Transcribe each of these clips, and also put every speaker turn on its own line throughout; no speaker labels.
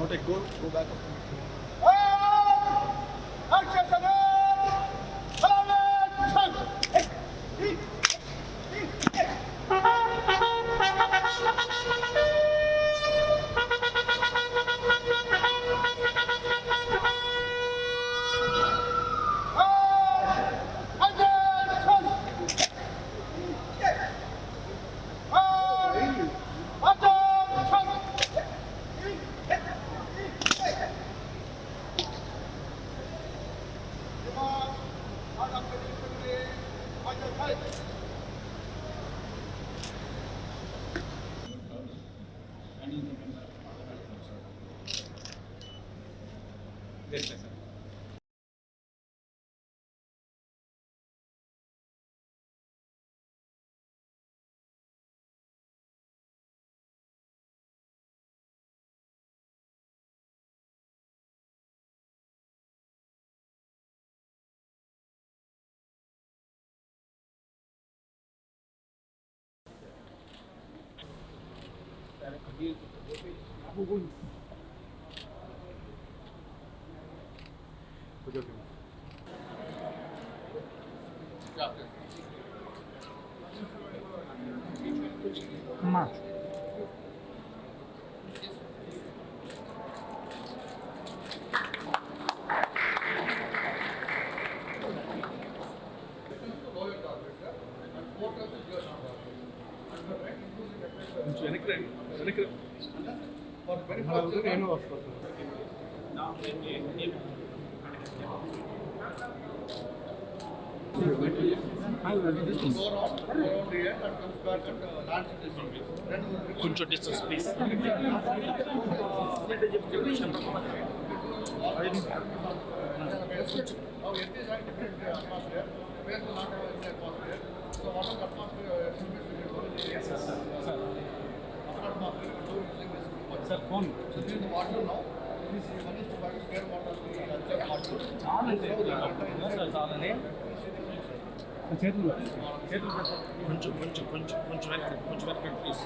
Go back. Yes, sir.
Control distance, please. Sir, phone. కొంచెం వెనక్కి please.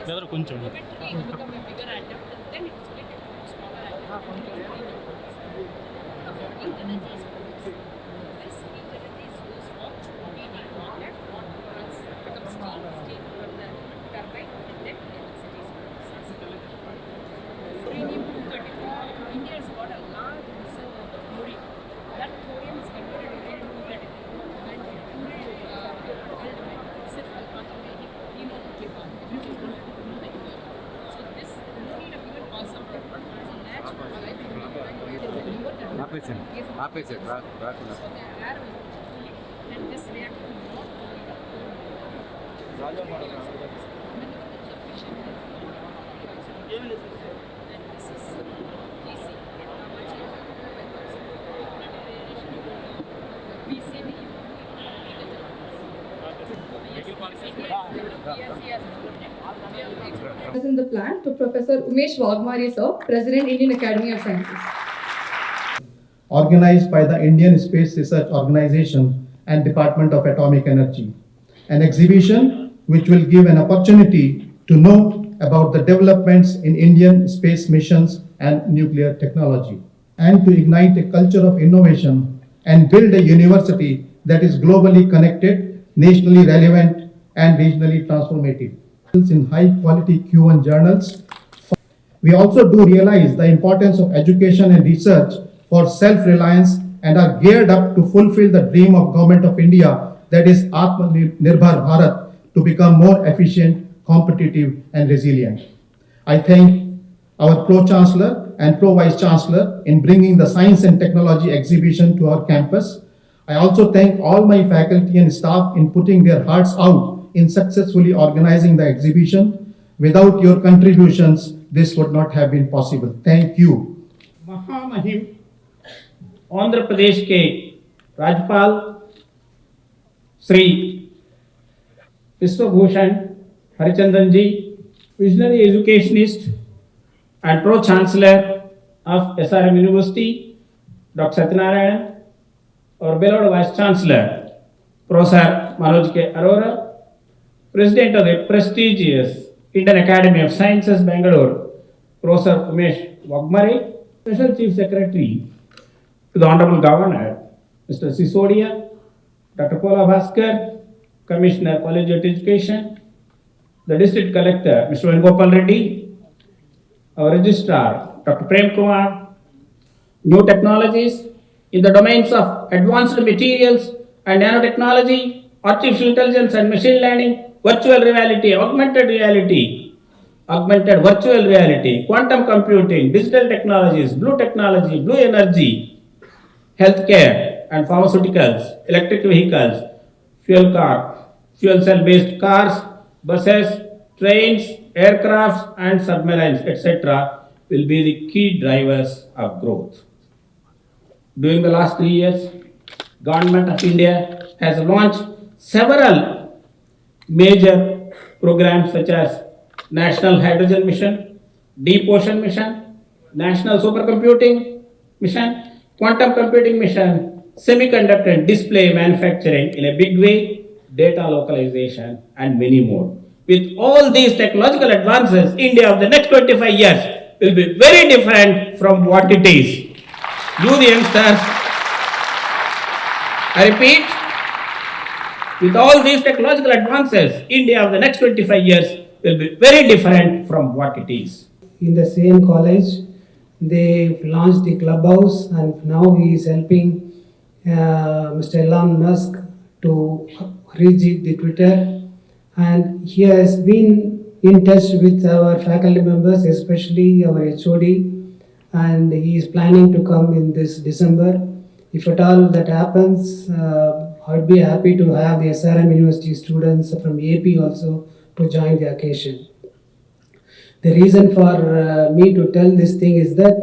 Weather కొంచెం
India's got a large reserve of thorium. That thorium is converted into nuclear and ultimately contaminating nuclear bomb. So this need of even awesome as a natural life so the air will cool and this reactor will not and this is easy.
In the plant to Professor Umesh Wagmari, sir, President, Indian Academy of Sciences.
Organized by the Indian Space Research Organization and Department of Atomic Energy. An exhibition which will give an opportunity to know about the developments in Indian space missions and nuclear technology, and to ignite a culture of innovation and build a university that is globally connected, nationally relevant, and regionally transformative. In high quality Q1 journals. We also do realize the importance of education and research for self-reliance and are geared up to fulfill the dream of Government of India, that is Atmanirbhar Bharat, to become more efficient, competitive and resilient. I thank our Pro-Chancellor and Pro-Vice Chancellor in bringing the Science and Technology exhibition to our campus. I also thank all my faculty and staff in putting their hearts out in successfully organizing the exhibition. Without your contributions, this would not have been possible. Thank you.
महामहिम आंध्र प्रदेश के
Rajpal Sri Biswabhusan Harichandan ji, visionary educationist and Pro-Chancellor of SRM University, Dr. Satyanarayan, our beloved Vice Chancellor, Professor Manoj K. Arora, President of the prestigious Indian Academy of Sciences, Bangalore, Professor Umesh Wagmare, Special Chief Secretary to the Honorable Governor, Mr. Sisodia, Dr. Pola Bhaskar, Commissioner, Collegiate Education, the District Collector, Mr. Venugopal Reddy, our Registrar, Dr. Prem Kumar, new technologies in the domains of advanced materials and nanotechnology, artificial intelligence and machine learning, virtual reality, augmented virtual reality, quantum computing, digital technologies, blue technology, blue energy, healthcare and pharmaceuticals, electric vehicles, fuel cell based cars, buses, trains, aircrafts and submarines, etc. will be the key drivers of growth. During the last 3 years, Government of India has launched several major programs such as National Hydrogen Mission, Deep Ocean Mission, National Supercomputing Mission, Quantum Computing Mission, Semiconductor and Display Manufacturing in a big way, data localization and many more. With all these technological advances, India of the next 25 years will be very different from what it is. You the youngsters, I repeat, with all these technological advances, India of the next 25 years will be very different from what it is.
In the same college, they launched the clubhouse, and now he is helping Mr. Elon Musk to reach the Twitter, and he has been in touch with our faculty members, especially our HOD, and he is planning to come in this December. If at all that happens, I'd be happy to have the SRM University students from AP also to join the occasion. The reason for me to tell this thing is that,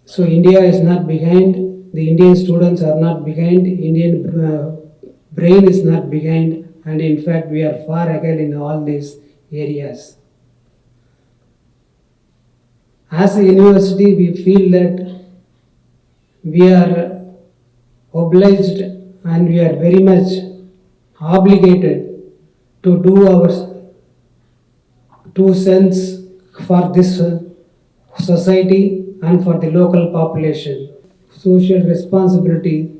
so India is not behind, the Indian students are not behind, Indian brain is not behind, and in fact we are far ahead in all these areas. As a university, we feel that we are obliged and we are very much obligated to do our 2 cents for this society and for the local population. Social responsibility,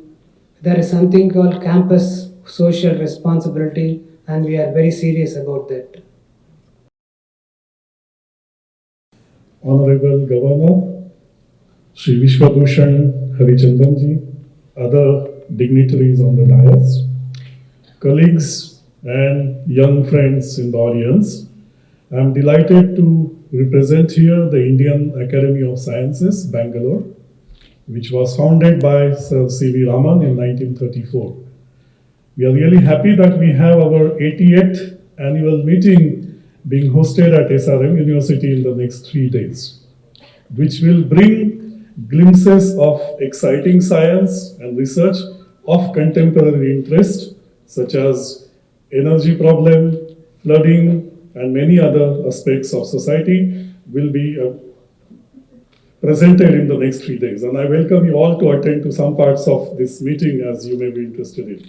there is something called campus social responsibility, and we are very serious about that.
Honorable Governor, Shri Biswabhusan Harichandan ji, other dignitaries on the dais, colleagues and young friends in the audience, I am delighted to represent here the Indian Academy of Sciences, Bangalore, which was founded by Sir C.V. Raman in 1934. We are really happy that we have our 88th annual meeting being hosted at SRM University in the next 3 days, which will bring glimpses of exciting science and research of contemporary interest, such as energy problem, flooding, and many other aspects of society will be presented in the next 3 days. And I welcome you all to attend to some parts of this meeting as you may be interested in.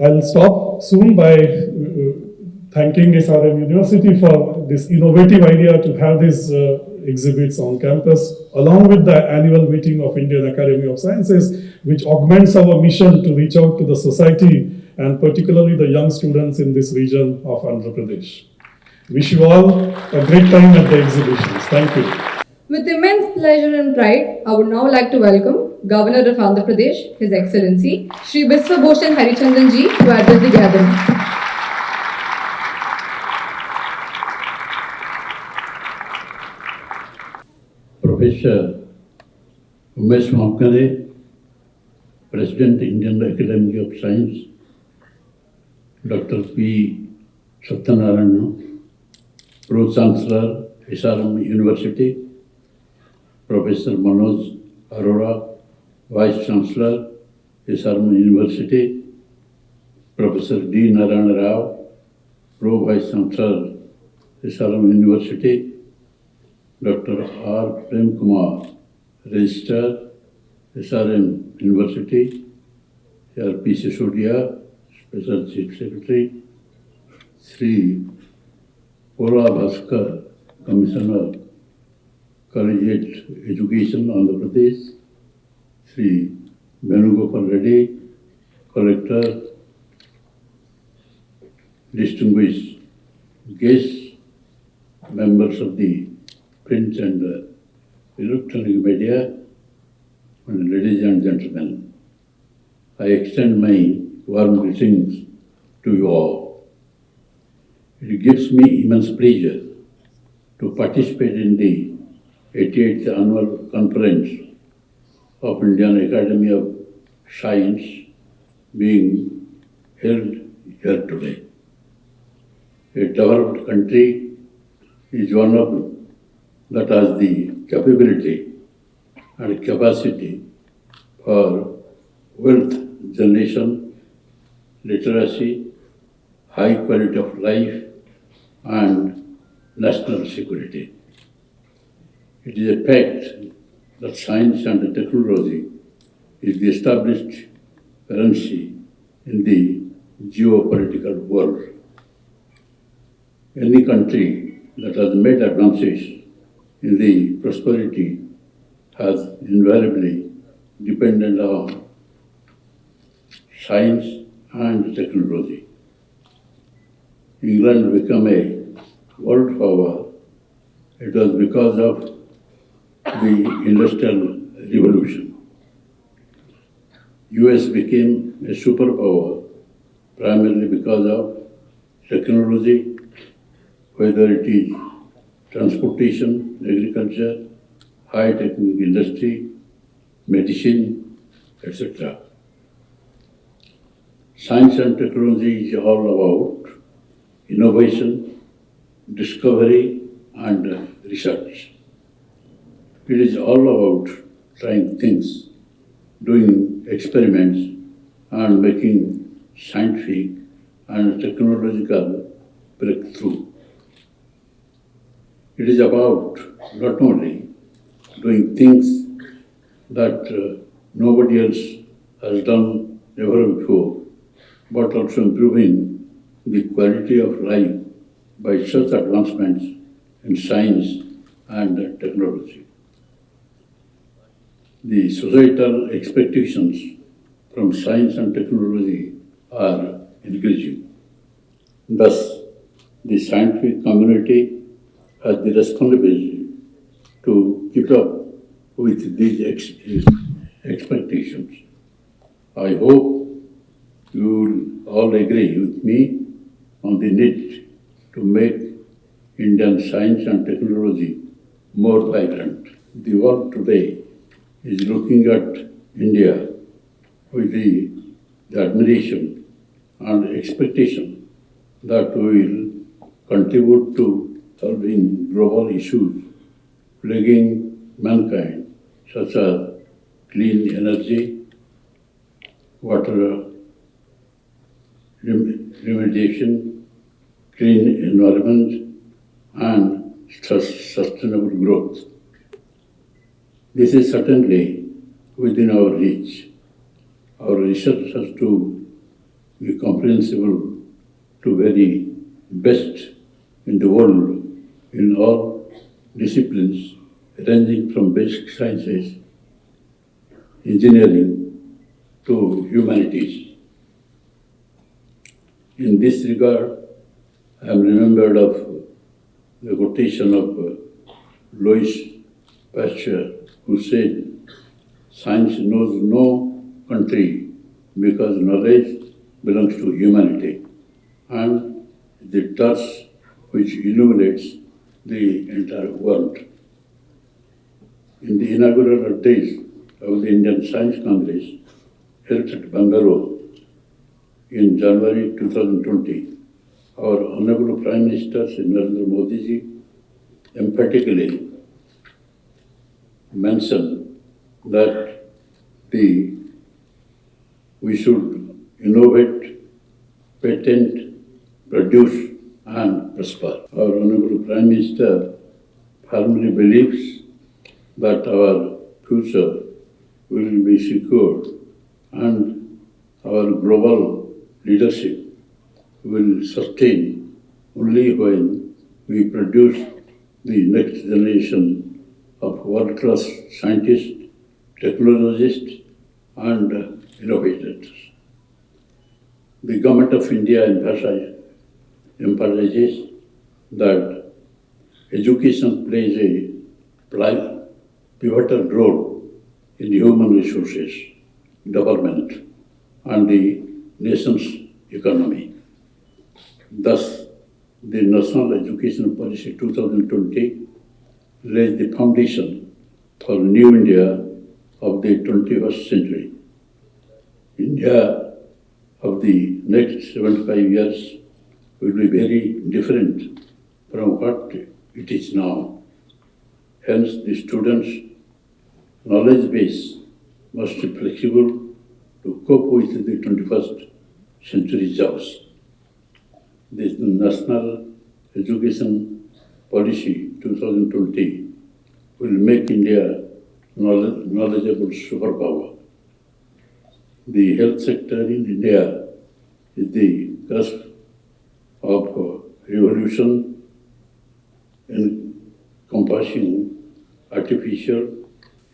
I'll stop soon by thanking SRM University for this innovative idea to have these exhibits on campus, along with the annual meeting of Indian Academy of Sciences, which augments our mission to reach out to the society and particularly the young students in this region of Andhra Pradesh. Wish you all a great time at the exhibitions. Thank you.
With immense pleasure and pride, I would now like to welcome Governor of Andhra Pradesh, His Excellency, Shri Biswabhusan Harichandan ji, to address the gathering.
Professor Umesh Wagmare, President, Indian Academy of Science, Dr. P. Satyanarayan, Pro-Chancellor, SRM University, Professor Manoj Arora, Vice Chancellor, ISRO University, Professor D. Narayana Rao, Pro Vice Chancellor, ISRO University, Dr. R. Prem Kumar, Registrar, SRM University, R.P. Sisodia, Special Chief Secretary, Sri Pola Bhaskar, Commissioner, Collegiate Education, Andhra Pradesh, Sri Venugopal Reddy, Collector, distinguished guests, members of the print and electronic media, and ladies and gentlemen, I extend my warm greetings to you all. It gives me immense pleasure to participate in the 88th Annual Conference of Indian Academy of Science being held here today. A developed country is one of that has the capability and capacity for wealth generation, literacy, high quality of life, and national security. It is a fact that science and technology is the established currency in the geopolitical world. Any country that has made advances in the prosperity has invariably depended on science and technology. England became a world power. It was because of the Industrial Revolution. US became a superpower primarily because of technology, whether it is transportation, agriculture, high-tech industry, medicine, etc. Science and technology is all about innovation, discovery, and research. It is all about trying things, doing experiments, and making scientific and technological breakthrough. It is about not only doing things that nobody else has done ever before, but also improving the quality of life by such advancements in science and technology. The societal expectations from science and technology are increasing. Thus, the scientific community has the responsibility to keep up with these expectations. I hope you will all agree with me on the need to make Indian science and technology more vibrant. The world today is looking at India with the admiration and expectation that we will contribute to solving global issues plaguing mankind, such as clean energy, water remediation, clean environment, and sustainable growth. This is certainly within our reach. Our research has to be comprehensible to very best in the world in all disciplines ranging from basic sciences, engineering to humanities. In this regard, I am remembered of the quotation of Louis Pasteur, who said, "Science knows no country because knowledge belongs to humanity and the touch which illuminates the entire world." In the inaugural address of the Indian Science Congress held at Bangalore in January 2020, our Honorable Prime Minister Shri Narendra Modi ji emphatically mentioned that the we should innovate, patent, produce, and prosper. Our Honorable Prime Minister firmly believes that our future will be secured and our global leadership will sustain only when we produce the next generation of world-class scientists, technologists, and innovators. The Government of India emphasizes that education plays a pivotal role in human resources development and the nation's economy. Thus, the National Education Policy 2020 lays the foundation for New India of the 21st century. India of the next 75 years will be very different from what it is now. Hence, the students' knowledge base must be flexible to cope with the 21st century jobs. The National Education Policy 2020 will make India knowledgeable superpower. The health sector in India is the cusp of revolution encompassing artificial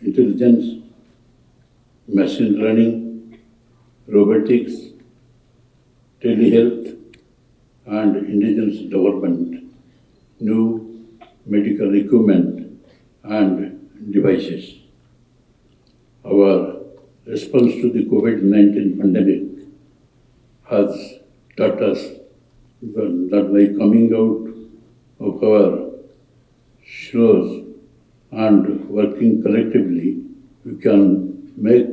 intelligence, machine learning, robotics, telehealth, and indigenous development, new medical equipment and devices. Our response to the COVID-19 pandemic has taught us that by coming out of our shows and working collectively, we can make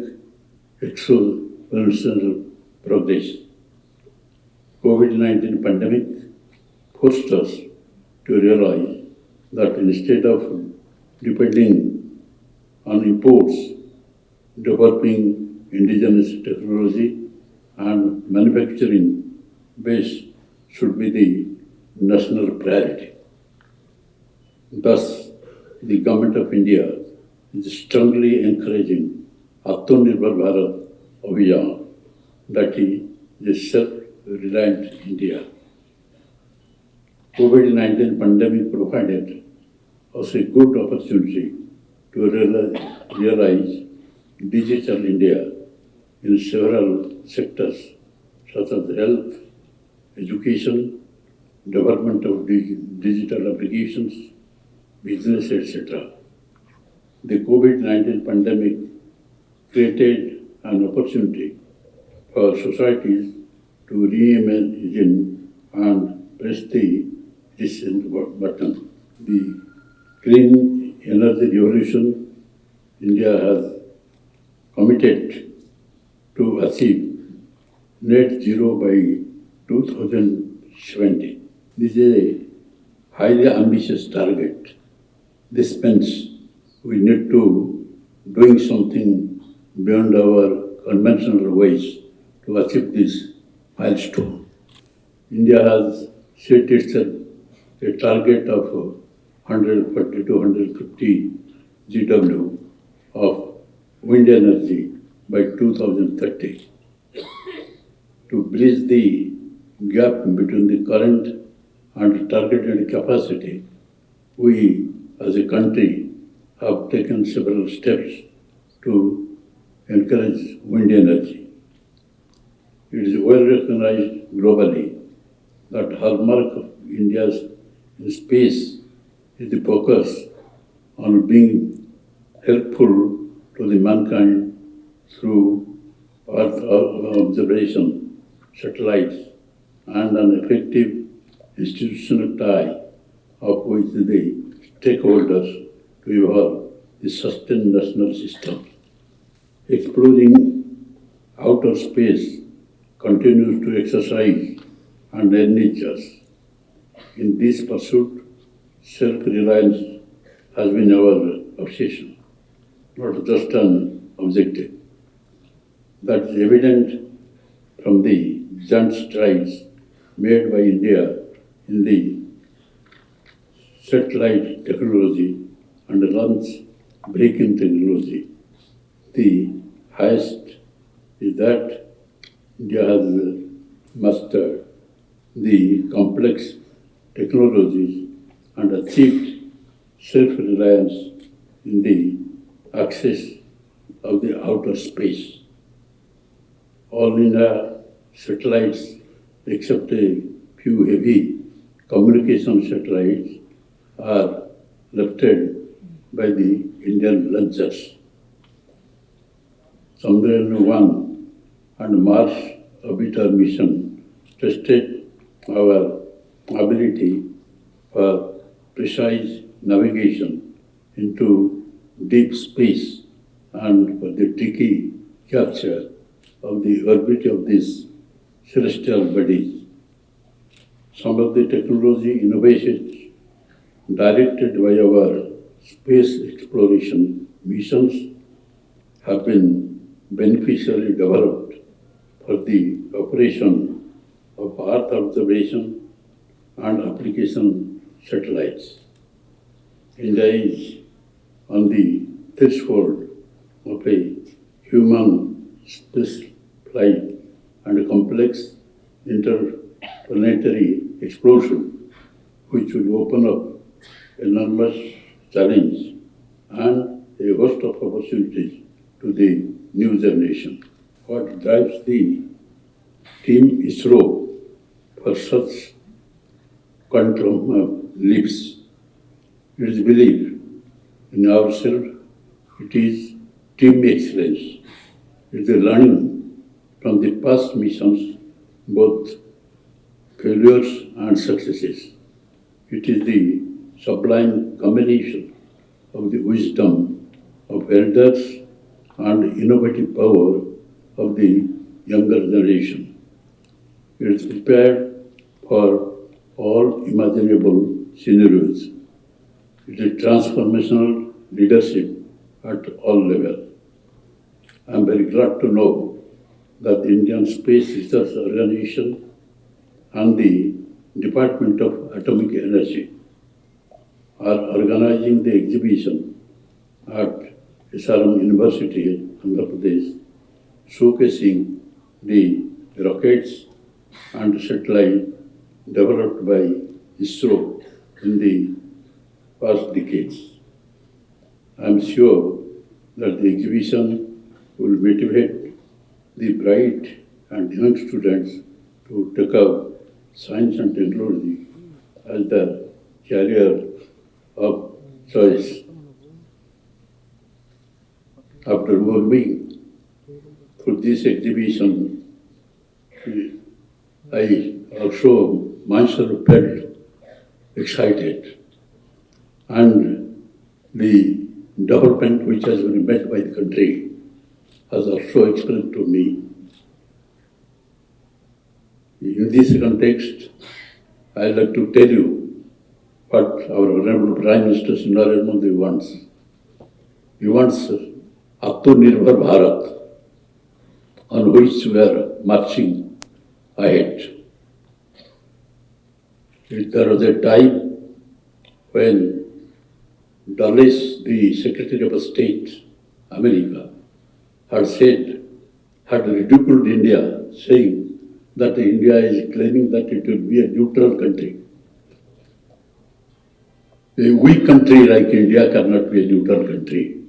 exponential progress. COVID-19 pandemic forced us to realize that instead of depending on imports, developing indigenous technology and manufacturing base should be the national priority. Thus, the Government of India is strongly encouraging Atmanirbhar Bharat Abhiyan, that is, the self-reliant India. COVID-19 pandemic provided us a good opportunity to realize digital India in several sectors such as health, education, development of digital applications, business, etc. The COVID-19 pandemic created an opportunity for societies to reimagine and press the reset button. The clean energy revolution India has committed to achieve net zero by 2070. This is a highly ambitious target. This means we need to doing something beyond our conventional ways to achieve this milestone. India has set itself a target of 140 to 150 GW of wind energy by 2030. To bridge the gap between the current and targeted capacity, we as a country have taken several steps to encourage wind energy. It is well recognized globally that hallmark of India's space is the focus on being helpful to the mankind through Earth observation, satellites, and an effective institutional tie up with the stakeholders to evolve the sustained national system. Exploring outer space continues to exercise and enrich us. In this pursuit, self-reliance has been our obsession, not just an objective. That is evident from the giant strides made by India in the satellite technology and launch breaking technology. The highest is that India has mastered the complex technologies and achieved self-reliance in the access of the outer space. All India satellites, except a few heavy communication satellites, are lifted by the Indian launchers. Chandrayaan-1 and Mars orbiter mission tested our ability for precise navigation into deep space and for the tricky capture of the orbit of these celestial bodies. Some of the technology innovations directed by our space exploration missions have been beneficially developed for the operation of Earth observation and application satellites. India is on the threshold of a human space flight and a complex interplanetary exploration which will open up enormous challenge and a host of opportunities to the new generation. What drives the team ISRO for such quantum leaps? It is belief in ourselves, it is team excellence, it is the learning from the past missions, both failures and successes. It is the sublime combination of the wisdom of elders and innovative power of the younger generation. It is prepared for all imaginable scenarios. It is transformational leadership at all levels. I am very glad to know that the Indian Space Research Organization and the Department of Atomic Energy are organizing the exhibition at ISRO University, Andhra Pradesh, showcasing the rockets and satellite developed by ISRO in the past decades. I am sure that the exhibition will motivate the bright and young students to take up science and technology as their career of choice. After moving through this exhibition, I also myself felt excited, and the development which has been made by the country has also explained to me. In this context, I'd like to tell you what our Honorable Prime Minister Narendra Modi wants. He wants Atmanirbhar Bharat, on which we are marching ahead. There was a time when Dulles, the Secretary of State, America, had ridiculed India, saying that India is claiming that it will be a neutral country. A weak country like India cannot be a neutral country.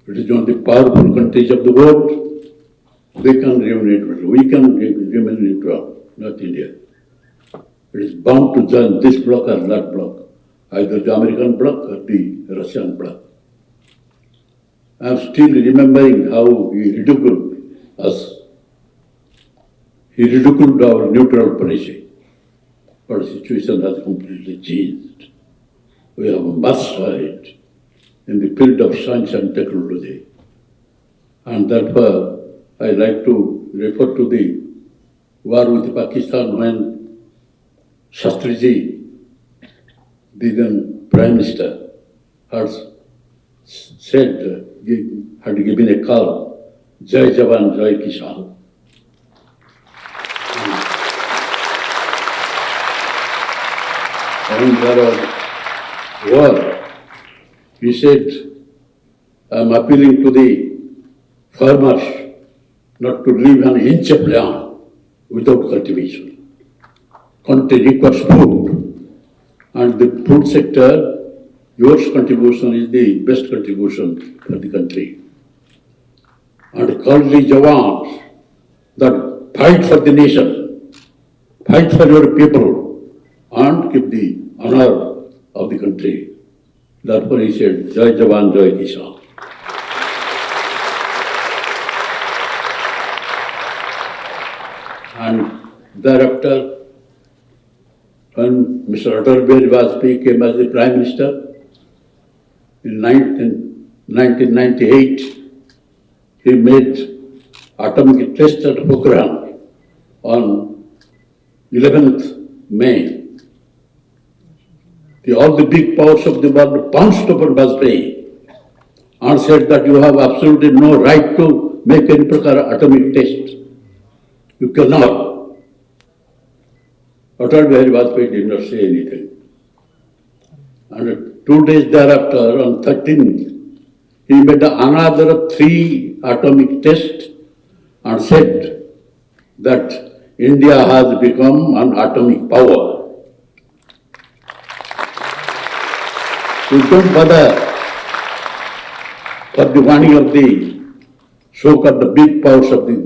It is one of the powerful countries of the world. They can remain neutral. We can remain neutral, not India. It is bound to join this bloc or that bloc, either the American bloc or the Russian bloc. I am still remembering how he ridiculed us. He ridiculed our neutral policy. But the situation has completely changed. We have marched ahead in the field of science and technology. And therefore, I like to refer to the war with Pakistan when Shastriji, the then Prime Minister, had given a call Jai Jawan, Jai Kisan. And there was war. He said, I am appealing to the farmers not to leave an inch of land without cultivation. Country requires food, and the food sector, your contribution is the best contribution for the country. And call the Jawans that fight for the nation, fight for your people, and keep the honor of the country. Therefore he said, Jai Jawan, Jai Kisan. And thereafter, when Mr. Atal Bihari Vajpayee came as the Prime Minister, in 1998, he made atomic test at Pokhran on 11th May. All the big powers of the world pounced upon Vajpayee and said that you have absolutely no right to make any atomic test. You cannot. Atal Bihari Vajpayee did not say anything. And 2 days thereafter, on 13th, he made another 3 atomic tests and said that India has become an atomic power. We don't bother for the warning of the so-called the big powers of the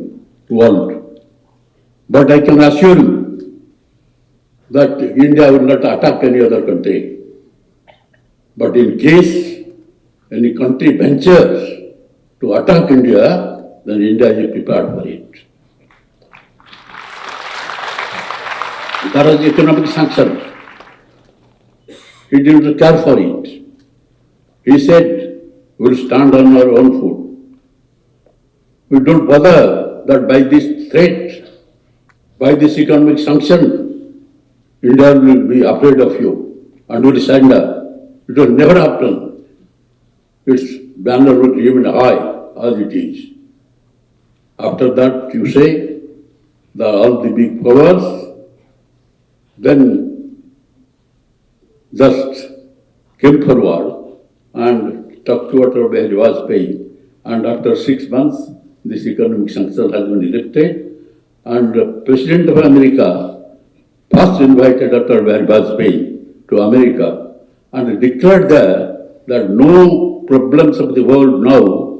world. But I can assure you that India will not attack any other country. But in case any country ventures to attack India, then India is prepared for it. There was economic sanction. He didn't care for it. He said, we'll stand on our own foot. We don't bother that by this threat, by this economic sanction, India will be afraid of you and will surrender. It will never happen. Its banner will remain high as it is. After that, you say that all the big powers then just came forward and talked to Atal Bihari Vajpayee. And after 6 months, this economic sanction has been lifted. And the President of America first invited Atal Bihari Vajpayee to America and declared there that no problems of the world now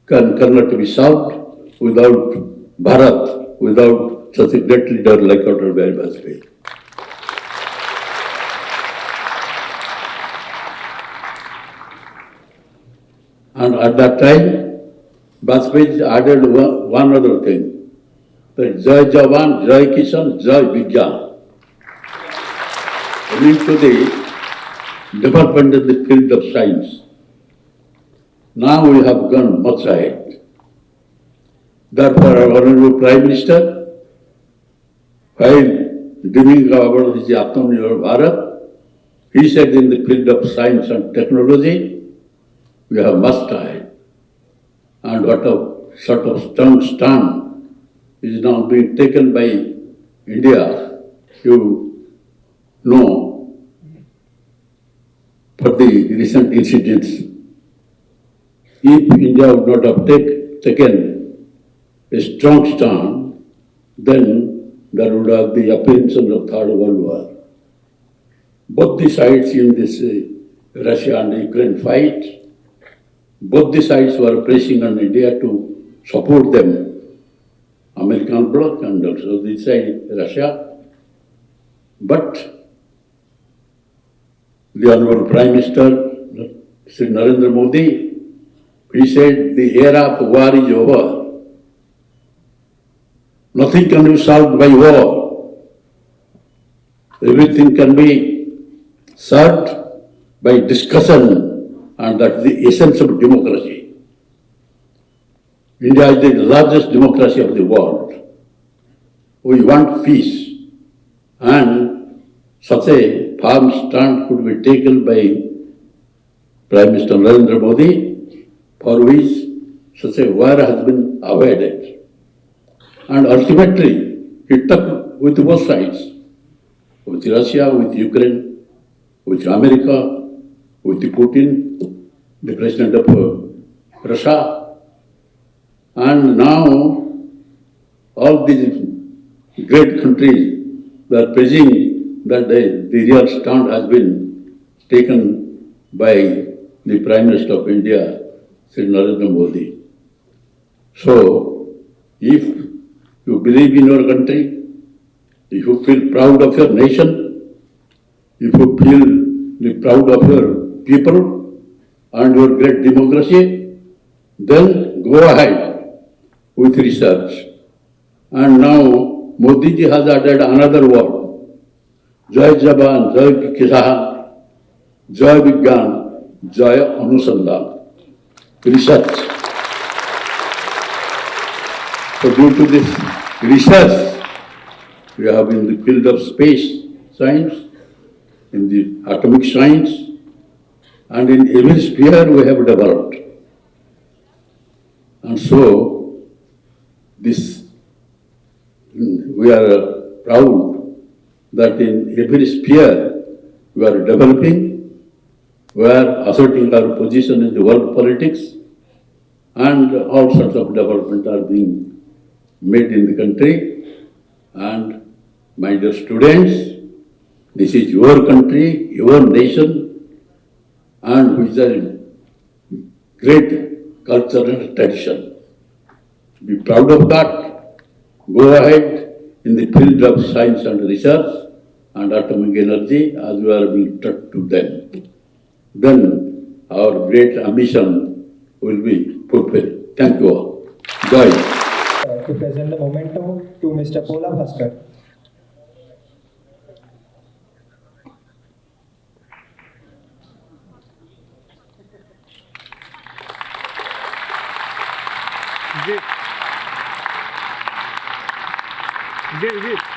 cannot be solved without Bharat, without such a great leader like Atal Bihari Vajpayee. And at that time, Vajpayee added one other thing, that Jai Jawan, Jai Kisan, Jai Vigyan. Linked to the development in the field of science. Now we have gone much ahead. Therefore, our Honorable Prime Minister, while dreaming about his Atmanirbhar Bharat, he said in the field of science and technology, we have much ahead. And what a sort of strong stand is now being taken by India, you know, for the recent incidents. If India would not have taken a strong stand, then there would have the apprehension of Third World War. Both the sides in this Russia and Ukraine fight, both the sides were pressing on India to support them, American bloc and also this side Russia. But the Honorable Prime Minister, Sri Narendra Modi, he said the era of war is over. Nothing can be solved by war. Everything can be solved by discussion, and that's the essence of democracy. India is the largest democracy of the world. We want peace, and such a firm stand could be taken by Prime Minister Narendra Modi, for which such a war has been avoided. And ultimately, it took with both sides, with Russia, with Ukraine, with America, with Putin, the president of Russia, and now all these great countries are praising that the real stand has been taken by the Prime Minister of India, Sri Narendra Modi. So, if you believe in your country, if you feel proud of your nation, if you feel the proud of your people and your great democracy, then go ahead with research. And now Modi ji has added another word, Jai Jawan, Jai Kisan, Jai Vigyan, Jai Anusandhan, research. So due to this research, we have in the field of space science, in the atomic science, and in every sphere we have developed. And so, this, we are proud that in every sphere we are developing, we are asserting our position in the world politics, and all sorts of development are being made in the country. And my dear students, this is your country, your nation, and which is a great culture and tradition. Be proud of that. Go ahead in the field of science and research and atomic energy as we are being taught to them. Then our great ambition will be fulfilled. Thank you all. Jai.
To present the memento to Mr. Pola Bhaskar.
Vijay.